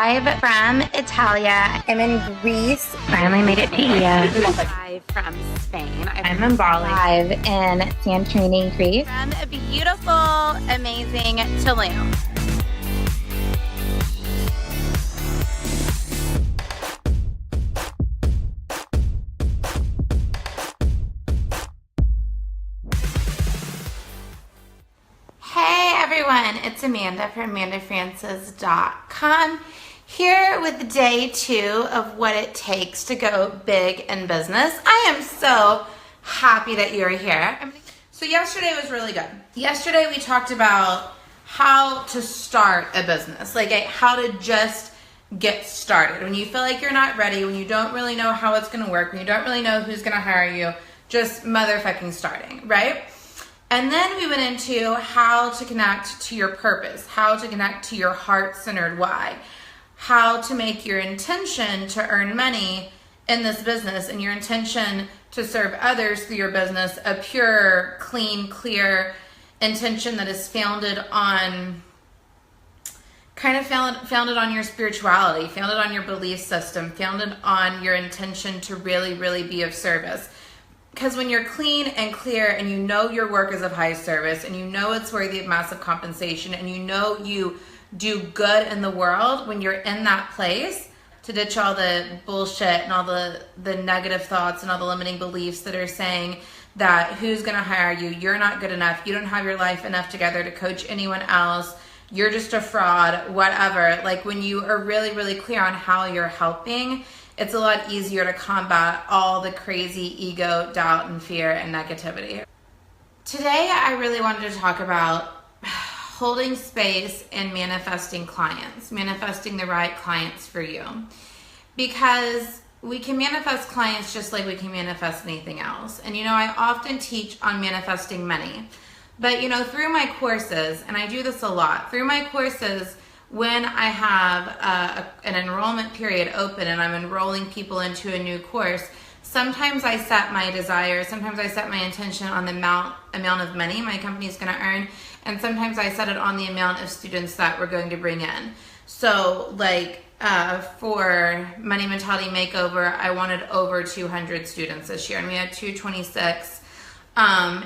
Live from Italia. I'm in Greece. Finally made it to Ia. Live from Spain. I'm in Bali. Live in Santorini, Greece. From a beautiful, amazing Tulum. Hey everyone, it's Amanda from AmandaFrancis.com here with day 2 of what it takes to go big in business. I am so happy that you're here. So yesterday was really good. Yesterday we talked about how to start a business, like how to just get started. When you feel like you're not ready, when you don't really know how it's going to work, when you don't really know who's going to hire you, just motherfucking starting, right? And then we went into how to connect to your purpose, how to connect to your heart-centered why, how to make your intention to earn money in this business and your intention to serve others through your business a pure, clean, clear intention that is founded on founded on your spirituality, founded on your belief system, founded on your intention to really, really be of service. Because when you're clean and clear and you know your work is of high service and you know it's worthy of massive compensation and you know you do good in the world, when you're in that place, to ditch all the bullshit and all the negative thoughts and all the limiting beliefs that are saying that who's going to hire you, you're not good enough, you don't have your life enough together to coach anyone else, you're just a fraud, whatever. Like when you are really, really clear on how you're helping, it's a lot easier to combat all the crazy ego, doubt, and fear and negativity. Today, I really wanted to talk about holding space and manifesting clients, manifesting the right clients for you. Because we can manifest clients just like we can manifest anything else. And I often teach on manifesting money. But through my courses, and I do this a lot, through my courses, when I have an enrollment period open and I'm enrolling people into a new course, sometimes I set my desire, sometimes I set my intention on the amount of money my company is going to earn, and sometimes I set it on the amount of students that we're going to bring in. So for Money Mentality Makeover, I wanted over 200 students this year, and we had 226. And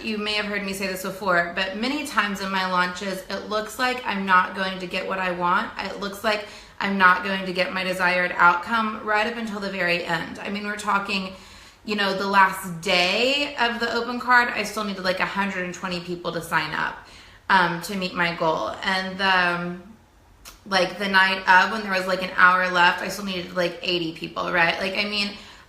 you may have heard me say this before, but many times in my launches, it looks like I'm not going to get what I want. It looks like I'm not going to get my desired outcome right up until the very end. I mean, we're talking, the last day of the open card, I still needed 120 people to sign up to meet my goal. And the night of, when there was an hour left, I still needed 80 people, right?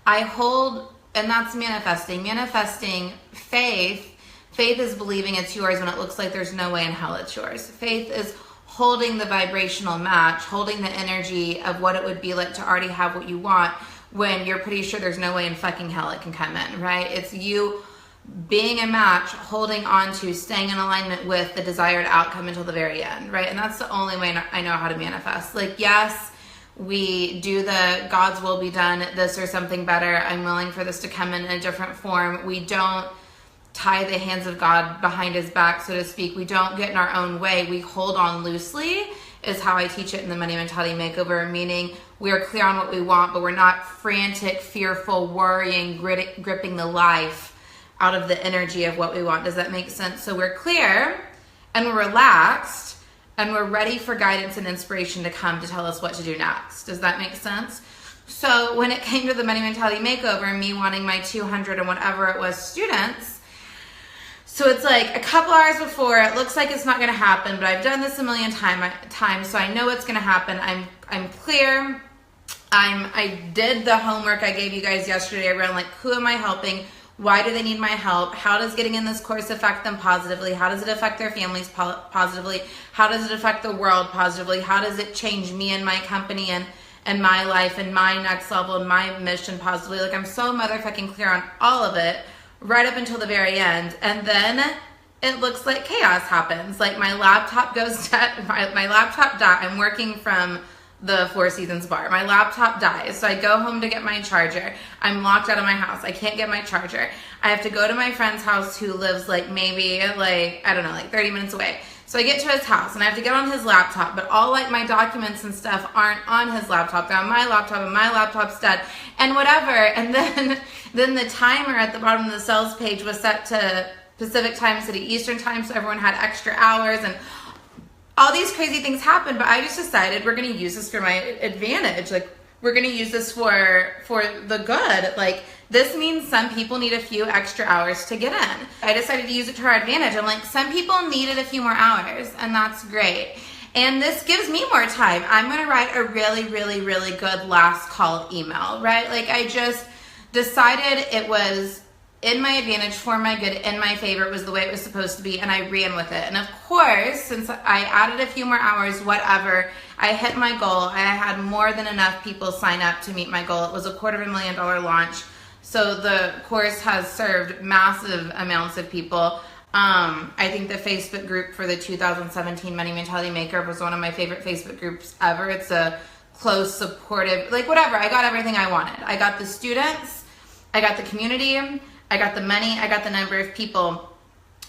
I hold... And that's manifesting. Manifesting faith. Faith is believing it's yours when it looks like there's no way in hell it's yours. Faith is holding the vibrational match, holding the energy of what it would be like to already have what you want when you're pretty sure there's no way in fucking hell it can come in, right? It's you being a match, holding on to, staying in alignment with the desired outcome until the very end, right? And that's the only way I know how to manifest. Yes, we do the God's will be done, this or something better. I'm willing for this to come in a different form. We don't tie the hands of God behind his back, so to speak. We don't get in our own way. We hold on loosely is how I teach it in the Money Mentality Makeover, meaning we are clear on what we want, but we're not frantic, fearful, worrying, gripping the life out of the energy of what we want. Does that make sense? So we're clear and we're relaxed, and we're ready for guidance and inspiration to come to tell us what to do next. Does that make sense? So when it came to the Money Mentality Makeover, me wanting my 200 and whatever it was students, so it's a couple hours before, it looks like it's not gonna happen, but I've done this a million times, so I know it's gonna happen. I'm clear. I did the homework I gave you guys yesterday around who am I helping? Why do they need my help? How does getting in this course affect them positively? How does it affect their families positively? How does it affect the world positively? How does it change me and my company and my life and my next level and my mission positively? I'm so motherfucking clear on all of it right up until the very end. And then it looks like chaos happens. My laptop goes dead. My laptop died. I'm working from the Four Seasons bar. My laptop dies, so I go home to get my charger. I'm locked out of my house. I can't get my charger. I have to go to my friend's house who lives maybe 30 minutes away. So I get to his house and I have to get on his laptop, but all like my documents and stuff aren't on his laptop. They're on my laptop and my laptop's dead and whatever. And then the timer at the bottom of the sales page was set to Pacific time, City Eastern time, so everyone had extra hours and all these crazy things happened. But I just decided we're going to use this for my advantage. Like, we're going to use this for the good. Like, this means some people need a few extra hours to get in. I decided to use it to our advantage. I'm like, some people needed a few more hours, and that's great. And this gives me more time. I'm going to write a really, really, really good last call email, right? Like, I just decided it was in my advantage, for my good, in my favor. It was the way it was supposed to be, and I ran with it. And of course, since I added a few more hours, whatever, I hit my goal. I had more than enough people sign up to meet my goal. It was a $250,000 launch. So the course has served massive amounts of people. I think the Facebook group for the 2017 Money Mentality Maker was one of my favorite Facebook groups ever. It's a close, supportive, like whatever. I got everything I wanted. I got the students, I got the community, I got the money, I got the number of people.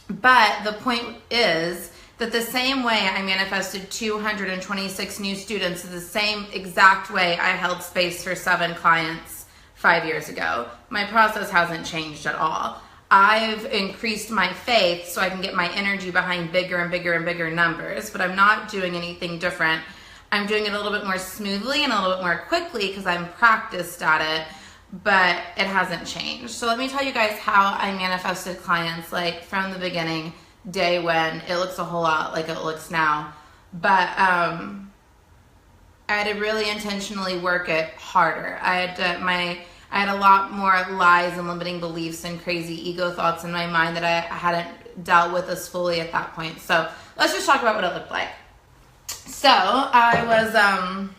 But the point is that the same way I manifested 226 new students is the same exact way I held space for 7 clients 5 years ago. My process hasn't changed at all. I've increased my faith so I can get my energy behind bigger and bigger and bigger numbers, but I'm not doing anything different. I'm doing it a little bit more smoothly and a little bit more quickly because I'm practiced at it, but it hasn't changed. So let me tell you guys how I manifested clients, like from the beginning, day one. It looks a whole lot like it looks now, but I had to really intentionally work it harder. I had a lot more lies and limiting beliefs and crazy ego thoughts in my mind that I hadn't dealt with as fully at that point. So let's just talk about what it looked like. So I'm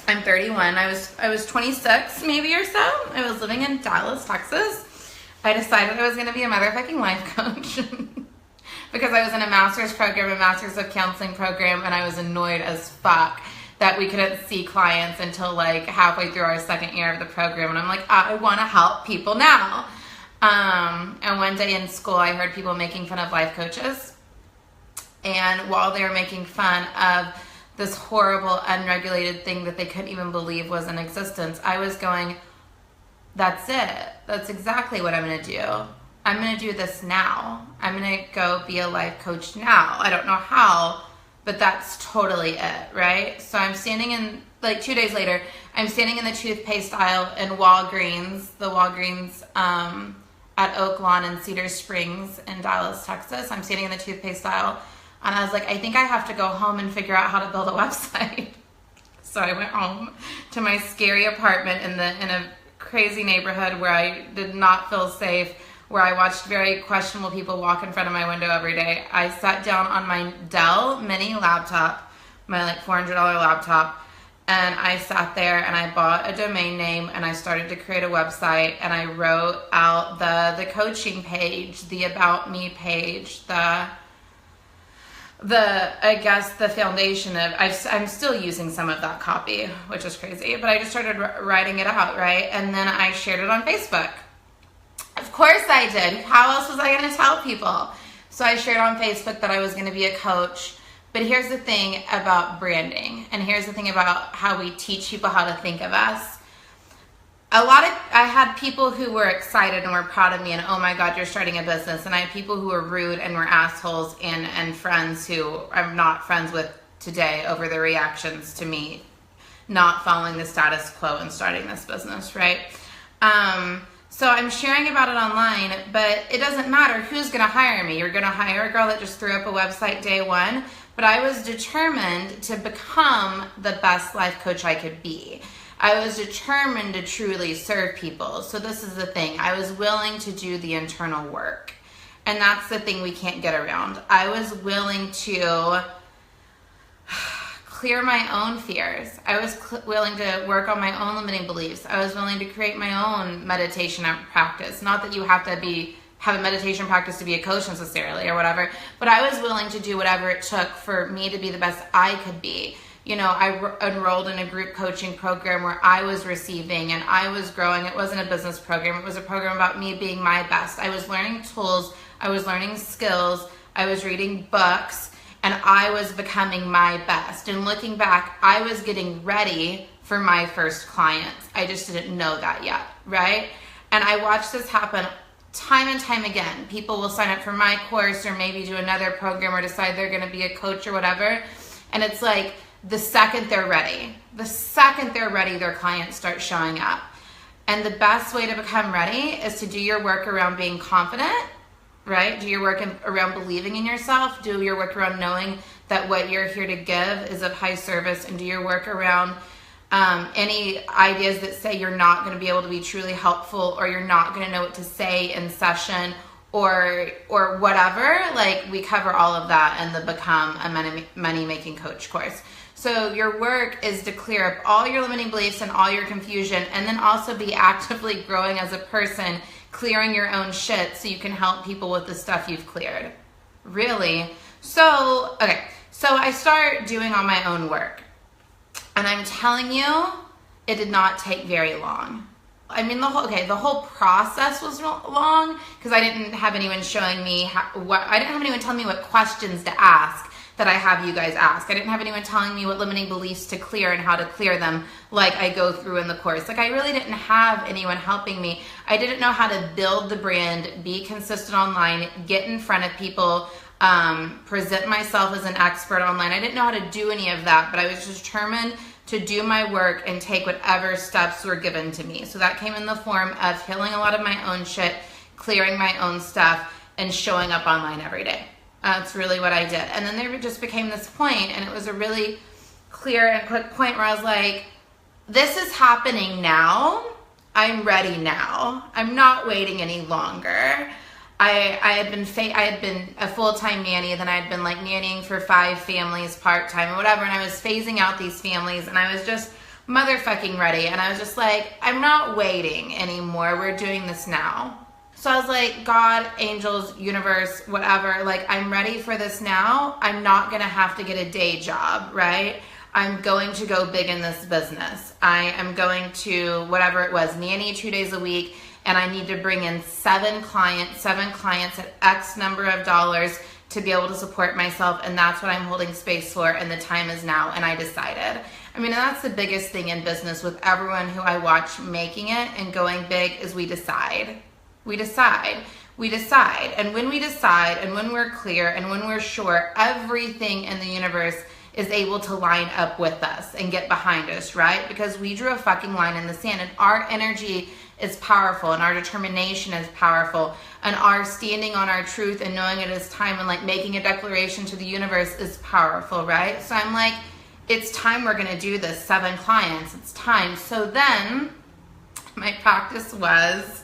31. I was 26 maybe or so. I was living in Dallas, Texas. I decided I was going to be a motherfucking life coach because I was in a master's program, a master's of counseling program, and I was annoyed as fuck that we couldn't see clients until like halfway through our second year of the program. And I'm like, I want to help people now. And one day in school, I heard people making fun of life coaches. And while they were making fun of this horrible, unregulated thing that they couldn't even believe was in existence, I was going, that's it. That's exactly what I'm going to do. I'm going to do this now. I'm going to go be a life coach now. I don't know how, but that's totally it, right? So I'm standing in, like 2 days later, I'm standing in the toothpaste aisle in Walgreens, the Walgreens at Oak Lawn in Cedar Springs in Dallas, Texas. I'm standing in the toothpaste aisle, and I was like, I think I have to go home and figure out how to build a website. So I went home to my scary apartment in a crazy neighborhood where I did not feel safe, where I watched very questionable people walk in front of my window every day. I sat down on my Dell Mini laptop, my like $400 laptop, and I sat there and I bought a domain name and I started to create a website, and I wrote out the coaching page, the about me page, I guess the foundation of, I'm still using some of that copy, which is crazy, but I just started writing it out, right? And then I shared it on Facebook. Of course I did. How else was I going to tell people? So I shared on Facebook that I was going to be a coach. But here's the thing about branding, and here's the thing about how we teach people how to think of us. I had people who were excited and were proud of me and, oh my God, you're starting a business. And I had people who were rude and were assholes, and friends who I'm not friends with today over their reactions to me not following the status quo and starting this business, right? So I'm sharing about it online, but it doesn't matter who's going to hire me. You're going to hire a girl that just threw up a website day one, but I was determined to become the best life coach I could be. I was determined to truly serve people. So this is the thing. I was willing to do the internal work, and that's the thing we can't get around. I was willing to clear my own fears. I was willing to work on my own limiting beliefs. I was willing to create my own meditation practice. Not that you have to have a meditation practice to be a coach necessarily or whatever, but I was willing to do whatever it took for me to be the best I could be. You know, I enrolled in a group coaching program where I was receiving and I was growing. It wasn't a business program. It was a program about me being my best. I was learning tools. I was learning skills. I was reading books. and I was becoming my best. And looking back, I was getting ready for my first clients. I just didn't know that yet, right? And I watched this happen time and time again. People will sign up for my course or maybe do another program or decide they're going to be a coach or whatever. And it's like the second they're ready, their clients start showing up. And the best way to become ready is to do your work around being confident, right? Do your work around believing in yourself. Do your work around knowing that what you're here to give is of high service, and do your work around any ideas that say you're not going to be able to be truly helpful, or you're not going to know what to say in session, or whatever. Like, we cover all of that in the Become a Money Making Coach course. So your work is to clear up all your limiting beliefs and all your confusion, and then also be actively growing as a person, clearing your own shit so you can help people with the stuff you've cleared. Really? So I start doing all my own work. And I'm telling you, it did not take very long. I mean, the whole process was long because I didn't have anyone showing me I didn't have anyone telling me what questions to ask that I have you guys ask. I didn't have anyone telling me what limiting beliefs to clear and how to clear them like I go through in the course. Like, I really didn't have anyone helping me. I didn't know how to build the brand, be consistent online, get in front of people, present myself as an expert online. I didn't know how to do any of that, but I was determined to do my work and take whatever steps were given to me. So that came in the form of healing a lot of my own shit, clearing my own stuff, and showing up online every day. That's really what I did. And then there just became this point, and it was a really clear and quick point where I was like, this is happening now. I'm ready now. I'm not waiting any longer. I had been a full-time nanny, then I had been like nannying for 5 families part-time or whatever, and I was phasing out these families, and I was just motherfucking ready. And I was just like, I'm not waiting anymore. We're doing this now. So I was like, God, angels, universe, whatever, like, I'm ready for this now. I'm not going to have to get a day job, right? I'm going to go big in this business. I am going to, whatever it was, nanny 2 days a week, and I need to bring in 7 clients at X number of dollars to be able to support myself, and that's what I'm holding space for, and the time is now, and I decided. I mean, that's the biggest thing in business with everyone who I watch making it and going big is we decide. We decide. And when we decide, and when we're clear, and when we're sure, everything in the universe is able to line up with us and get behind us, right? Because we drew a fucking line in the sand, and our energy is powerful, and our determination is powerful, and our standing on our truth and knowing it is time and like making a declaration to the universe is powerful, right? So I'm like, it's time, we're gonna do this, 7 clients, it's time. So then my practice was,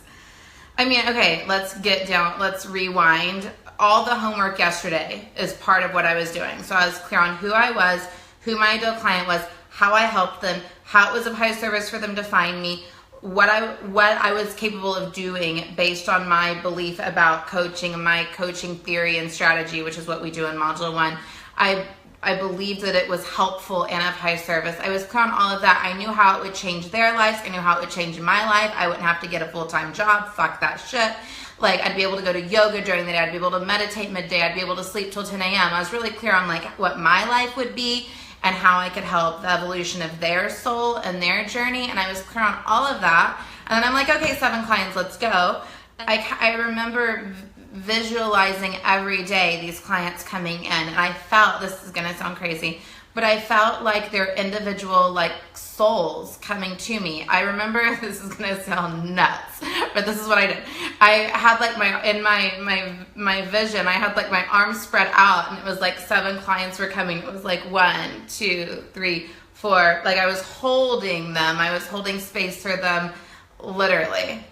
let's rewind. All the homework yesterday is part of what I was doing. So I was clear on who I was, who my ideal client was, how I helped them, how it was of high service for them to find me, what I was capable of doing based on my belief about coaching and my coaching theory and strategy, which is what we do in Module 1. I believed that it was helpful and of high service. I was clear on all of that. I knew how it would change their lives. I knew how it would change my life. I wouldn't have to get a full-time job. Fuck that shit. Like, I'd be able to go to yoga during the day. I'd be able to meditate midday. I'd be able to sleep till 10 a.m. I was really clear on like what my life would be and how I could help the evolution of their soul and their journey. And I was clear on all of that. And then I'm like, okay, 7 clients, let's go. I remember visualizing every day these clients coming in, and I felt, this is gonna sound crazy, but I felt like their individual like souls coming to me. I remember, this is gonna sound nuts, but this is what I did. I had like my vision, I had like my arms spread out, and it was like 7 clients were coming. It was like 1, 2, 3, 4. Like, I was holding them. I was holding space for them, literally.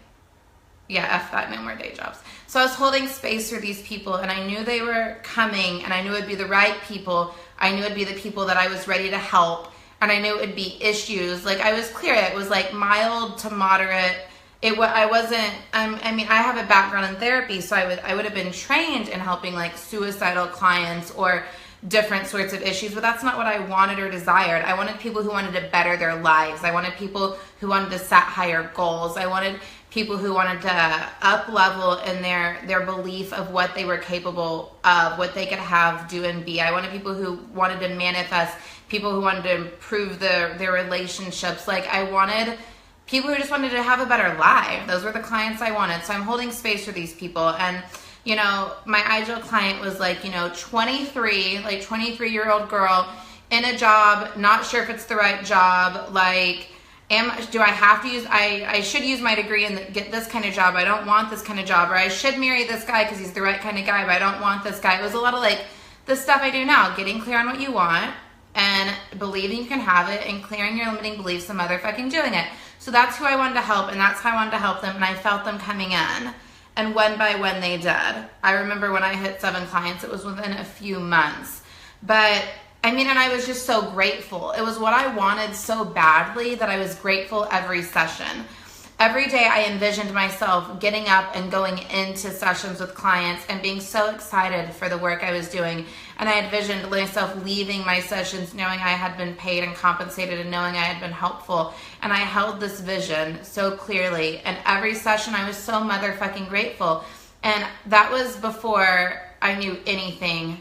Yeah, F that, no more day jobs. So I was holding space for these people, and I knew they were coming, and I knew it'd be the right people. I knew it'd be the people that I was ready to help, and I knew it'd be issues. Like, I was clear. It was like mild to moderate. I have a background in therapy, so I would have been trained in helping like suicidal clients or different sorts of issues, but that's not what I wanted or desired. I wanted people who wanted to better their lives. I wanted people who wanted to set higher goals. I wanted people who wanted to up level in their belief of what they were capable of, what they could have, do, and be. I wanted people who wanted to manifest, people who wanted to improve their relationships. Like, I wanted people who just wanted to have a better life. Those were the clients I wanted. So I'm holding space for these people. And, you know, my ideal client was like, you know, 23-year-old girl in a job, not sure if it's the right job. Like, do I have to use, I should use my degree and get this kind of job. I don't want this kind of job. Or I should marry this guy because he's the right kind of guy, but I don't want this guy. It was a lot of like the stuff I do now, getting clear on what you want and believing you can have it and clearing your limiting beliefs and motherfucking doing it. So that's who I wanted to help, and that's how I wanted to help them, and I felt them coming in. And one by one they did. I remember when I hit 7 clients, it was within a few months. But I mean, and I was just so grateful. It was what I wanted so badly that I was grateful every session. Every day I envisioned myself getting up and going into sessions with clients and being so excited for the work I was doing. And I envisioned myself leaving my sessions knowing I had been paid and compensated and knowing I had been helpful. And I held this vision so clearly. And every session I was so motherfucking grateful. And that was before I knew anything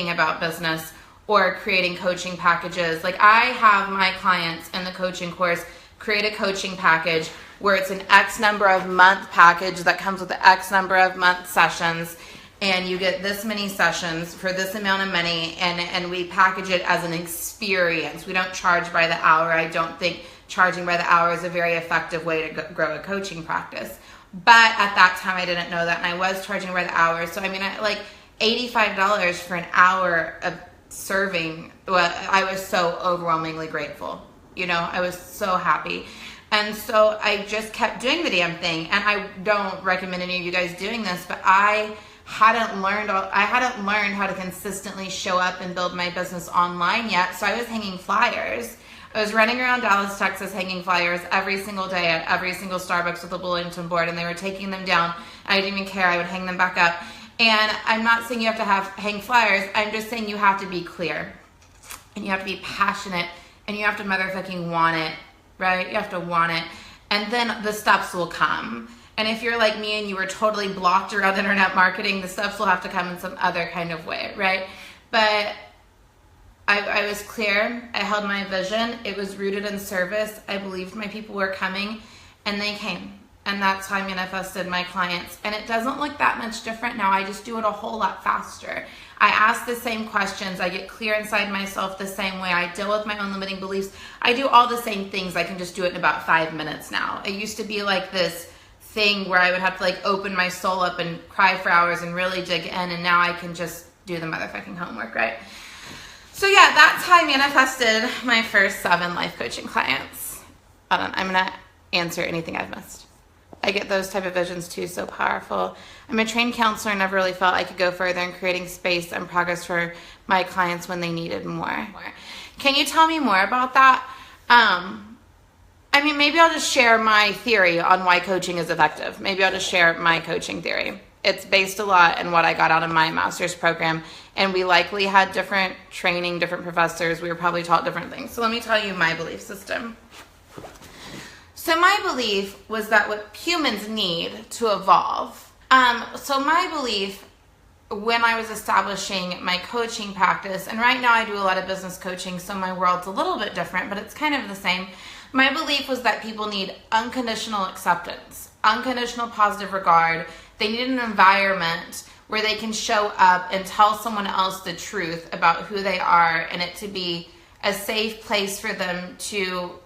about business or creating coaching packages. Like, I have my clients in the coaching course create a coaching package where it's an X number of month package that comes with the X number of month sessions, and you get this many sessions for this amount of money, and we package it as an experience. We don't charge by the hour. I don't think charging by the hour is a very effective way to grow a coaching practice. But at that time I didn't know that, and I was charging by the hour. So I mean, like $85 for an hour of serving, well, I was so overwhelmingly grateful. You know, I was so happy. And so I just kept doing the damn thing. And I don't recommend any of you guys doing this, but I hadn't learned how to consistently show up and build my business online yet. So I was hanging flyers. I was running around Dallas, Texas, hanging flyers every single day at every single Starbucks with a bulletin board, and they were taking them down. I didn't even care. I would hang them back up. And I'm not saying you have to hang flyers. I'm just saying you have to be clear, and you have to be passionate, and you have to motherfucking want it, right? You have to want it. And then the steps will come. And if you're like me and you were totally blocked around internet marketing, the steps will have to come in some other kind of way, right? But I was clear. I held my vision. It was rooted in service. I believed my people were coming, and they came. And that's how I manifested my clients. And it doesn't look that much different now. I just do it a whole lot faster. I ask the same questions. I get clear inside myself the same way. I deal with my own limiting beliefs. I do all the same things. I can just do it in about 5 minutes now. It used to be like this thing where I would have to like open my soul up and cry for hours and really dig in. And now I can just do the motherfucking homework, right? So yeah, that's how I manifested my first 7 life coaching clients. I'm going to answer anything I've missed. I get those type of visions too, so powerful. I'm a trained counselor and never really felt I could go further in creating space and progress for my clients when they needed more. Can you tell me more about that? I mean, maybe I'll just share my theory on why coaching is effective. Maybe I'll just share my coaching theory. It's based a lot in what I got out of my master's program, and we likely had different training, different professors. We were probably taught different things. So let me tell you my belief system. So my belief was that what humans need to evolve. So my belief when I was establishing my coaching practice, and right now I do a lot of business coaching, so my world's a little bit different, but it's kind of the same. My belief was that people need unconditional acceptance, unconditional positive regard. They need an environment where they can show up and tell someone else the truth about who they are, and it to be a safe place for them to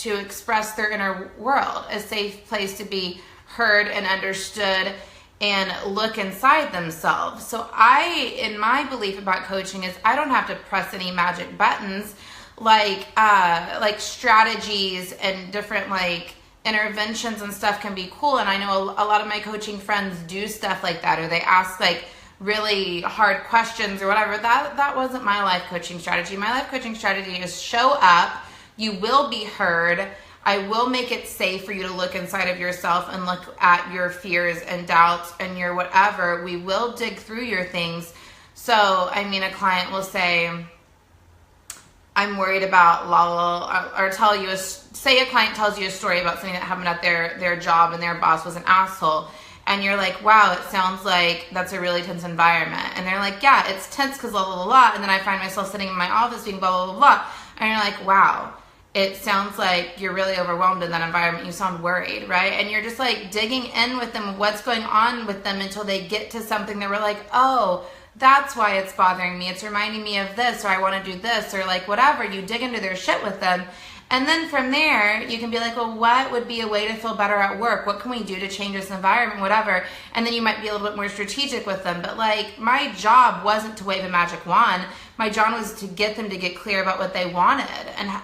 express their inner world, a safe place to be heard and understood and look inside themselves. So in my belief about coaching is I don't have to press any magic buttons like strategies and different like interventions and stuff can be cool. And I know a lot of my coaching friends do stuff like that, or they ask like really hard questions or whatever. That wasn't my life coaching strategy. My life coaching strategy is show up. You will be heard. I will make it safe for you to look inside of yourself and look at your fears and doubts and your whatever. We will dig through your things. So, I mean, a client will say, I'm worried about or tell you, say a client tells you a story about something that happened at their job and their boss was an asshole. And you're like, wow, it sounds like that's a really tense environment. And they're like, yeah, it's tense because blah, blah, blah, blah. And then I find myself sitting in my office being blah, blah, blah, blah. And you're like, wow, it sounds like you're really overwhelmed in that environment. You sound worried, right? And you're just like digging in with them, what's going on with them until they get to something that we're like, oh, that's why it's bothering me. It's reminding me of this, or I want to do this, or like whatever. You dig into their shit with them. And then from there, you can be like, well, what would be a way to feel better at work? What can we do to change this environment, whatever? And then you might be a little bit more strategic with them. But like, my job wasn't to wave a magic wand. My job was to get them to get clear about what they wanted.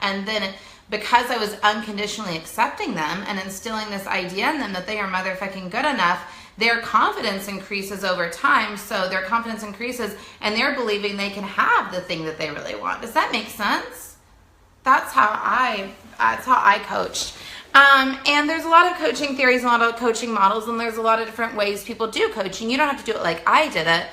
And then because I was unconditionally accepting them and instilling this idea in them that they are motherfucking good enough, their confidence increases over time. So their confidence increases and they're believing they can have the thing that they really want. Does that make sense? That's how I coached. And there's a lot of coaching theories, a lot of coaching models, and there's a lot of different ways people do coaching. You don't have to do it like I did it,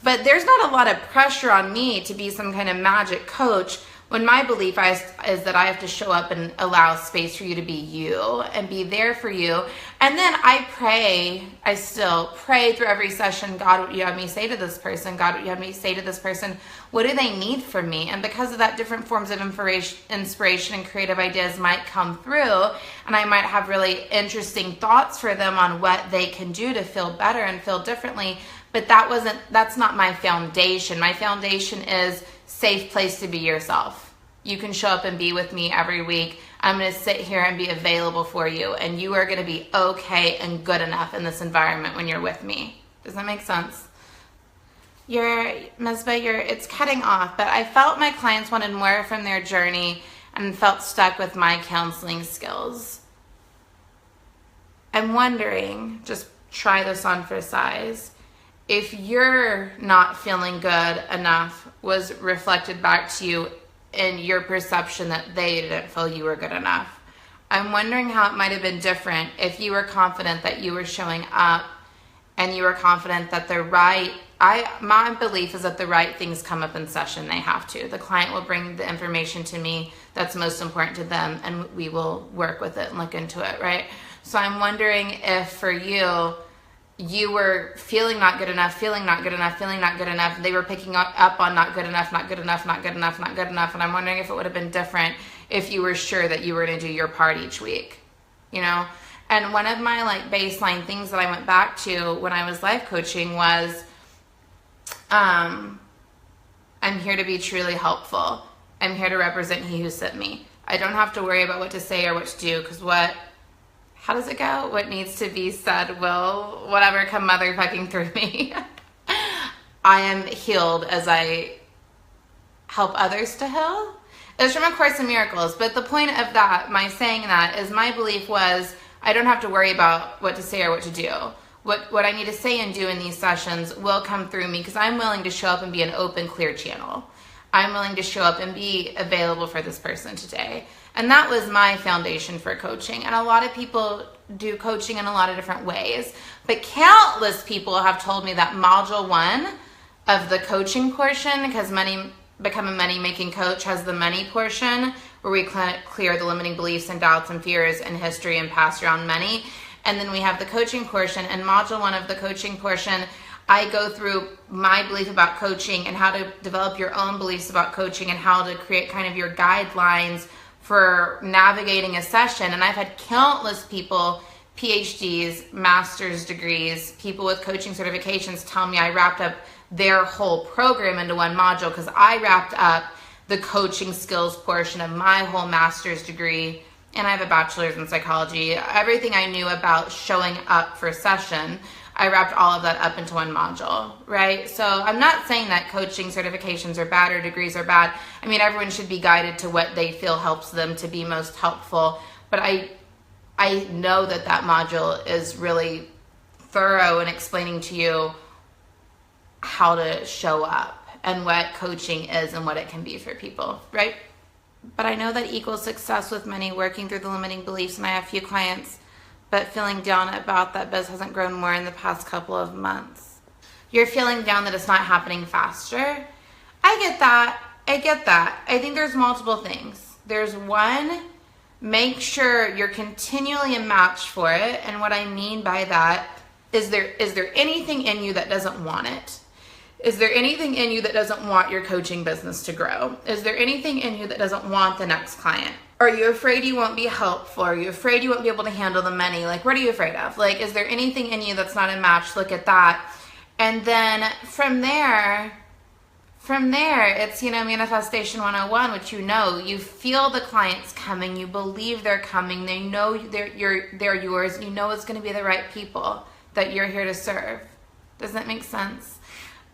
but there's not a lot of pressure on me to be some kind of magic coach when my belief is that I have to show up and allow space for you to be you and be there for you. And then I still pray through every session, God, what you have me say to this person, God, what you have me say to this person, what do they need from me? And because of that, different forms of inspiration and creative ideas might come through, and I might have really interesting thoughts for them on what they can do to feel better and feel differently. But that's not my foundation. My foundation is safe place to be yourself. You can show up and be with me every week. I'm going to sit here and be available for you, and you are going to be okay and good enough in this environment when you're with me. Does that make sense? It's cutting off, but I felt my clients wanted more from their journey and felt stuck with my counseling skills. I'm wondering, just try this on for size, if you're not feeling good enough was reflected back to you in your perception that they didn't feel you were good enough. I'm wondering how it might have been different if you were confident that you were showing up and you were confident that my belief is that the right things come up in session. They have to. The client will bring the information to me that's most important to them, and we will work with it and look into it, right? So I'm wondering if for you were feeling not good enough, feeling not good enough, feeling not good enough. They were picking up on not good enough, not good enough, not good enough, not good enough. And I'm wondering if it would have been different if you were sure that you were going to do your part each week, you know? And one of my like baseline things that I went back to when I was life coaching was, I'm here to be truly helpful. I'm here to represent He who sent me. I don't have to worry about what to say or what to do, because how does it go? What needs to be said will, whatever, come motherfucking through me. I am healed as I help others to heal. It was from A Course in Miracles, but the point of that, my saying that, is my belief was I don't have to worry about what to say or what to do. What I need to say and do in these sessions will come through me because I'm willing to show up and be an open, clear channel. I'm willing to show up and be available for this person today. And that was my foundation for coaching. And a lot of people do coaching in a lot of different ways. But countless people have told me that module 1 of the coaching portion, because Become a Money-Making Coach has the money portion where we clear the limiting beliefs and doubts and fears and history and past around money. And then we have the coaching portion. And module 1 of the coaching portion, I go through my belief about coaching and how to develop your own beliefs about coaching and how to create kind of your guidelines for navigating a session. And I've had countless people, PhDs, master's degrees, people with coaching certifications tell me I wrapped up their whole program into one module because I wrapped up the coaching skills portion of my whole master's degree. And I have a bachelor's in psychology. Everything I knew about showing up for session, I wrapped all of that up into one module, right? So I'm not saying that coaching certifications are bad or degrees are bad. I mean, everyone should be guided to what they feel helps them to be most helpful. But I know that module is really thorough in explaining to you how to show up and what coaching is and what it can be for people, right? But I know that equals success with money, working through the limiting beliefs, and I have a few clients but feeling down about that biz hasn't grown more in the past couple of months. You're feeling down that it's not happening faster. I get that. I get that. I think there's multiple things. There's one, make sure you're continually a match for it. And what I mean by that is there anything in you that doesn't want it? Is there anything in you that doesn't want your coaching business to grow? Is there anything in you that doesn't want the next client? Are you afraid you won't be helpful? Are you afraid you won't be able to handle the money? Like, what are you afraid of? Like, is there anything in you that's not a match? Look at that. And then from there, it's, Manifestation 101, which you feel the clients coming, you believe they're coming, they know they're yours, you know it's going to be the right people that you're here to serve. Does that make sense?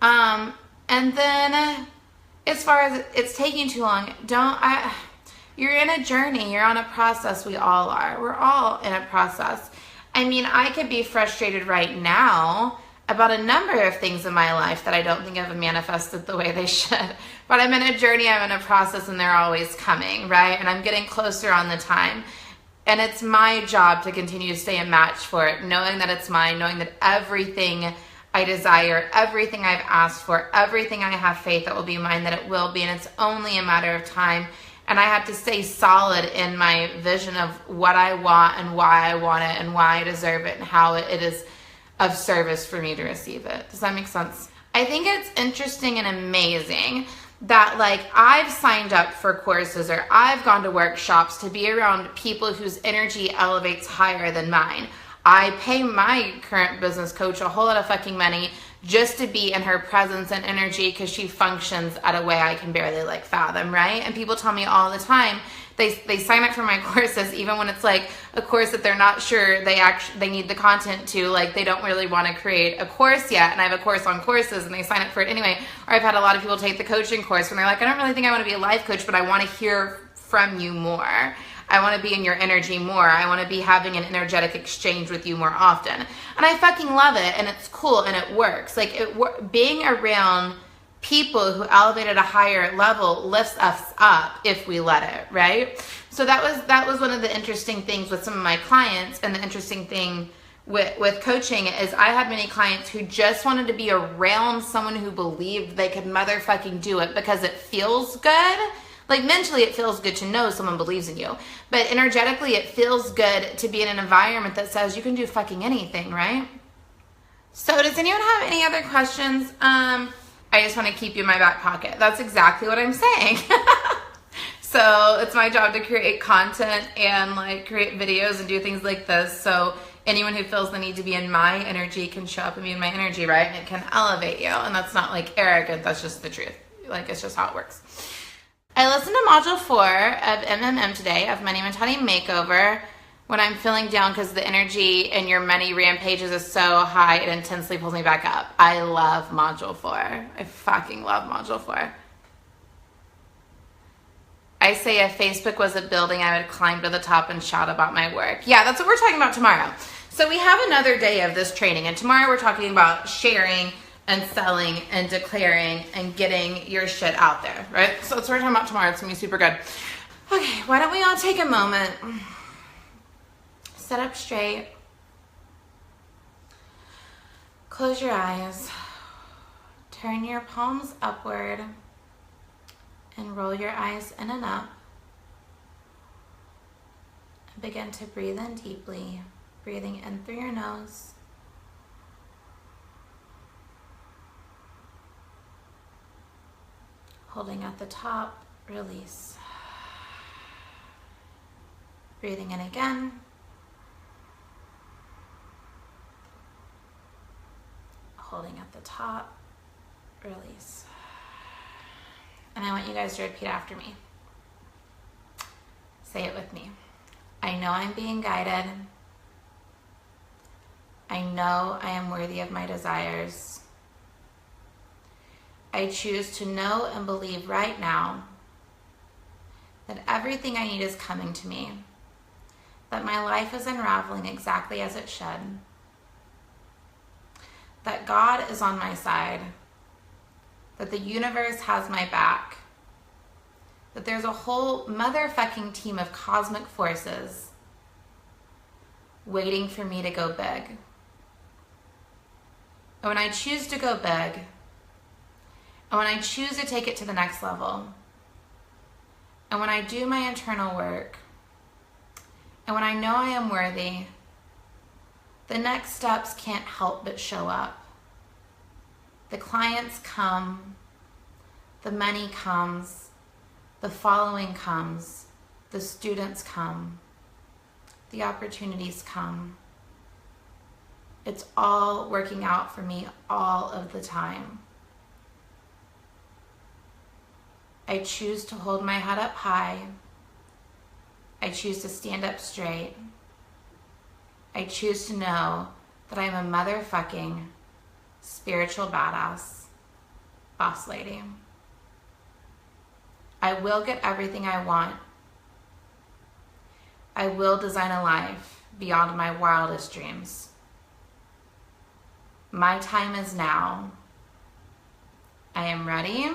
And then as far as it's taking too long, you're in a journey, you're on a process, we all are. We're all in a process. I mean, I could be frustrated right now about a number of things in my life that I don't think have manifested the way they should. But I'm in a journey, I'm in a process, and they're always coming, right? And I'm getting closer on the time. And it's my job to continue to stay a match for it, knowing that it's mine, knowing that everything I desire, everything I've asked for, everything I have faith that will be mine, that it will be, and it's only a matter of time. And I have to stay solid in my vision of what I want and why I want it and why I deserve it and how it is of service for me to receive it. Does that make sense? I think it's interesting and amazing that I've signed up for courses or I've gone to workshops to be around people whose energy elevates higher than mine. I pay my current business coach a whole lot of fucking money just to be in her presence and energy because she functions at a way I can barely fathom, right? And people tell me all the time, they sign up for my courses even when it's a course that they're not sure they need the content to, they don't really want to create a course yet, and I have a course on courses and they sign up for it anyway. Or I've had a lot of people take the coaching course and they're like, I don't really think I want to be a life coach, but I want to hear from you more. I want to be in your energy more. I want to be having an energetic exchange with you more often. And I fucking love it, and it's cool, and it works. Being around people who elevate at a higher level lifts us up if we let it, right? So that was one of the interesting things with some of my clients, and the interesting thing with coaching is I had many clients who just wanted to be around someone who believed they could motherfucking do it because it feels good. Mentally, it feels good to know someone believes in you. But energetically, it feels good to be in an environment that says you can do fucking anything, right? So does anyone have any other questions? I just want to keep you in my back pocket. That's exactly what I'm saying. So it's my job to create content and create videos and do things like this. So anyone who feels the need to be in my energy can show up and be in my energy, right? And it can elevate you. And that's not arrogant. That's just the truth. It's just how it works. I listened to Module 4 of MMM today, of Money Mentality Makeover, when I'm feeling down because the energy in your money rampages is so high, it intensely pulls me back up. I love Module 4. I fucking love Module 4. I say if Facebook was a building, I would climb to the top and shout about my work. Yeah, that's what we're talking about tomorrow. So we have another day of this training, and tomorrow we're talking about sharing and selling and declaring and getting your shit out there, right? So that's what we're talking about tomorrow. It's gonna be super good. Okay, why don't we all take a moment, sit up straight, close your eyes, turn your palms upward, and roll your eyes in and up. And begin to breathe in deeply, breathing in through your nose, holding at the top, release. Breathing in again. Holding at the top, release. And I want you guys to repeat after me. Say it with me. I know I'm being guided. I know I am worthy of my desires. I choose to know and believe right now that everything I need is coming to me, that my life is unraveling exactly as it should, that God is on my side, that the universe has my back, that there's a whole motherfucking team of cosmic forces waiting for me to go big. And when I choose to go big, and when I choose to take it to the next level, And when I do my internal work, and when I know I am worthy, the next steps can't help but show up. The clients come, the money comes, the following comes, the students come, the opportunities come. It's all working out for me all of the time. I choose to hold my head up high. I choose to stand up straight. I choose to know that I'm a motherfucking spiritual badass boss lady. I will get everything I want. I will design a life beyond my wildest dreams. My time is now. I am ready.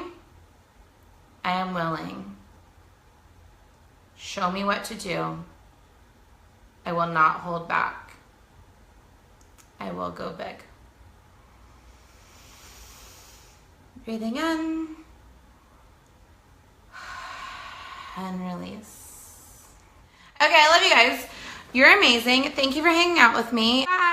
I am willing. Show me what to do. I will not hold back. I will go big. Breathing in and release. Okay, I love you guys. You're amazing. Thank you for hanging out with me. Bye.